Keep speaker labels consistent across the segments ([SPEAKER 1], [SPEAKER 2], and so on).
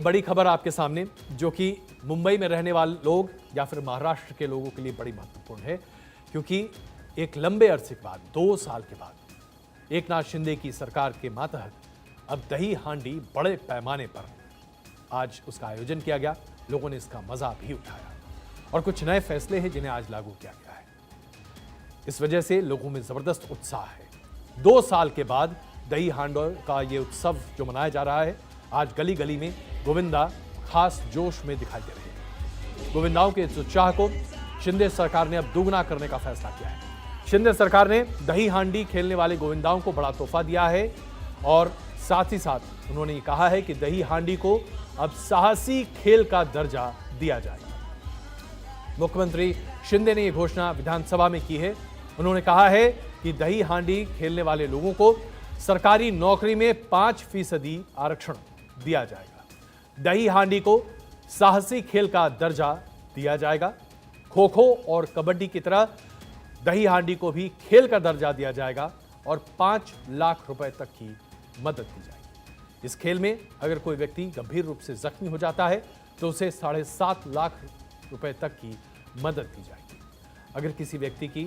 [SPEAKER 1] बड़ी खबर आपके सामने, जो कि मुंबई में रहने वाले लोग या फिर महाराष्ट्र के लोगों के लिए बड़ी महत्वपूर्ण है, क्योंकि एक लंबे अरसे के बाद 2 साल के बाद एकनाथ शिंदे की सरकार के मातहत अब दही हांडी बड़े पैमाने पर आज उसका आयोजन किया गया। लोगों ने इसका मजा भी उठाया और कुछ नए फैसले हैं जिन्हें आज लागू किया गया है। इस वजह से लोगों में जबरदस्त उत्साह है। 2 साल के बाद दही हांडी का ये उत्सव जो मनाया जा रहा है, आज गली गली में गोविंदा खास जोश में दिखाई दे रहे हैं। गोविंदाओं के इस उत्साह को शिंदे सरकार ने अब दुगना करने का फैसला किया है। शिंदे सरकार ने दही हांडी खेलने वाले गोविंदाओं को बड़ा तोहफा दिया है और साथ ही साथ उन्होंने ये कहा है कि दही हांडी को अब साहसी खेल का दर्जा दिया जाएगा। मुख्यमंत्री शिंदे ने यह घोषणा विधानसभा में की है। उन्होंने कहा है कि दही हांडी खेलने वाले लोगों को सरकारी नौकरी में 5% आरक्षण दिया जाएगा। दही हांडी को साहसी खेल का दर्जा दिया जाएगा। खो खो और कबड्डी की तरह दही हांडी को भी खेल का दर्जा दिया जाएगा और 5 लाख रुपए तक की मदद दी जाएगी। इस खेल में अगर कोई व्यक्ति गंभीर रूप से जख्मी हो जाता है तो उसे 7.5 लाख रुपए तक की मदद दी जाएगी। अगर किसी व्यक्ति की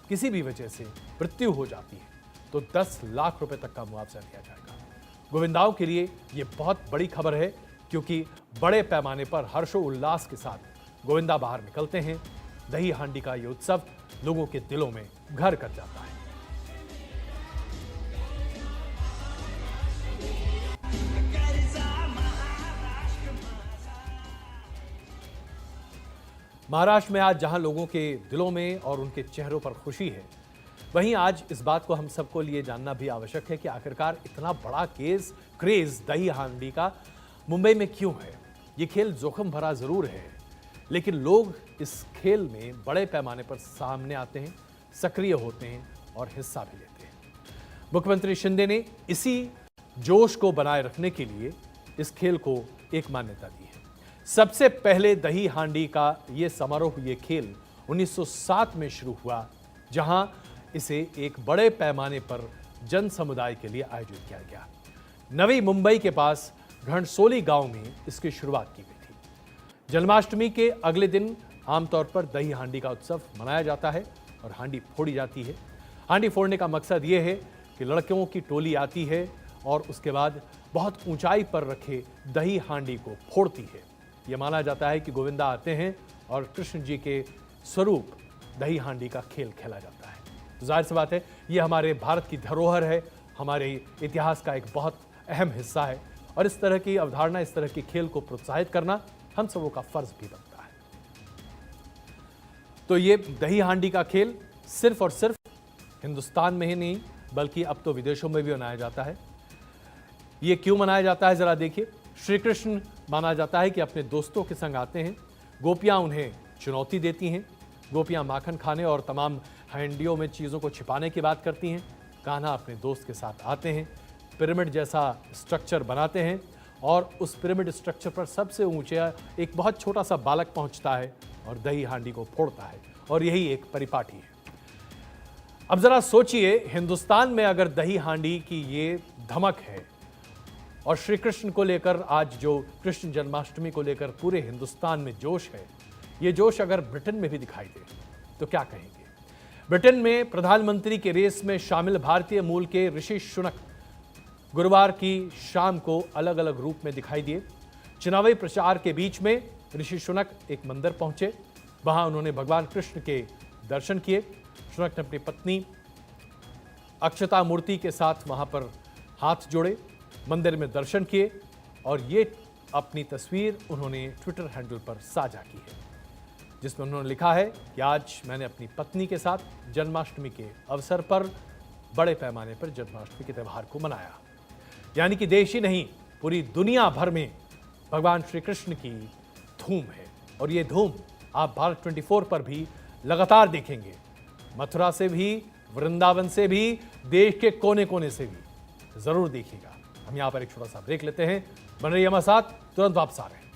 [SPEAKER 1] किसी भी वजह से मृत्यु हो जाती है तो 10 लाख रुपए तक का मुआवजा दिया जाएगा। गोविंदाओं के लिए यह बहुत बड़ी खबर है, क्योंकि बड़े पैमाने पर हर्षोल्लास के साथ गोविंदा बाहर निकलते हैं। दही हांडी का यह उत्सव लोगों के दिलों में घर कर जाता है। महाराष्ट्र में आज जहां लोगों के दिलों में और उनके चेहरों पर खुशी है, वहीं आज इस बात को हम सबको लिए जानना भी आवश्यक है कि आखिरकार इतना बड़ा क्रेज दही हांडी का मुंबई में क्यों है। ये खेल जोखिम भरा जरूर है, लेकिन लोग इस खेल में बड़े पैमाने पर सामने आते हैं, सक्रिय होते हैं और हिस्सा भी लेते हैं। मुख्यमंत्री शिंदे ने इसी जोश को बनाए रखने के लिए इस खेल को एक मान्यता दी है। सबसे पहले दही हांडी का ये समारोह, ये खेल 1907 में शुरू हुआ, जहां इसे एक बड़े पैमाने पर जन समुदाय के लिए आयोजित किया गया। नवी मुंबई के पास घणसोली गांव में इसकी शुरुआत की गई थी। जन्माष्टमी के अगले दिन आमतौर पर दही हांडी का उत्सव मनाया जाता है और हांडी फोड़ी जाती है। हांडी फोड़ने का मकसद ये है कि लड़कियों की टोली आती है और उसके बाद बहुत ऊंचाई पर रखे दही हांडी को फोड़ती है। यह माना जाता है कि गोविंदा आते हैं और कृष्ण जी के स्वरूप दही हांडी का खेल खेला जाता है। तो जाहिर सी बात है, यह हमारे भारत की धरोहर है, हमारे इतिहास का एक बहुत अहम हिस्सा है और इस तरह की अवधारणा, इस तरह के खेल को प्रोत्साहित करना हम सबों का फर्ज भी बनता है। तो ये दही हांडी का खेल सिर्फ और सिर्फ हिंदुस्तान में ही नहीं, बल्कि अब तो विदेशों में भी मनाया जाता है। ये क्यों मनाया जाता है, जरा देखिए। श्री कृष्ण माना जाता है कि अपने दोस्तों के संग आते हैं। गोपियां उन्हें चुनौती देती हैं। गोपियां माखन खाने और तमाम हांडियों में चीज़ों को छिपाने की बात करती हैं। कान्हा अपने दोस्त के साथ आते हैं, पिरामिड जैसा स्ट्रक्चर बनाते हैं और उस पिरामिड स्ट्रक्चर पर सबसे ऊंचे एक बहुत छोटा सा बालक पहुंचता है और दही हांडी को फोड़ता है, और यही एक परिपाटी है। अब जरा सोचिए, हिंदुस्तान में अगर दही हांडी की ये धमक है और श्री कृष्ण को लेकर आज जो कृष्ण जन्माष्टमी को लेकर पूरे हिंदुस्तान में जोश है, ये जोश अगर ब्रिटेन में भी दिखाई दे तो क्या कहेंगे। ब्रिटेन में प्रधानमंत्री के रेस में शामिल भारतीय मूल के ऋषि सुनक गुरुवार की शाम को अलग अलग रूप में दिखाई दिए। चुनावी प्रचार के बीच में ऋषि सुनक एक मंदिर पहुंचे। वहां उन्होंने भगवान कृष्ण के दर्शन किए। सुनक ने अपनी पत्नी अक्षता मूर्ति के साथ वहां पर हाथ जोड़े, मंदिर में दर्शन किए और ये अपनी तस्वीर उन्होंने ट्विटर हैंडल पर साझा की है, जिसमें उन्होंने लिखा है कि आज मैंने अपनी पत्नी के साथ जन्माष्टमी के अवसर पर बड़े पैमाने पर जन्माष्टमी के त्यौहार को मनाया। यानी कि देश ही नहीं, पूरी दुनिया भर में भगवान श्री कृष्ण की धूम है और ये धूम आप भारत 24 पर भी लगातार देखेंगे। मथुरा से भी, वृंदावन से भी, देश के कोने कोने से भी जरूर देखिएगा। हम यहां पर एक छोटा सा ब्रेक लेते हैं। बन रही हमारे साथ, तुरंत वापस आ रहे हैं।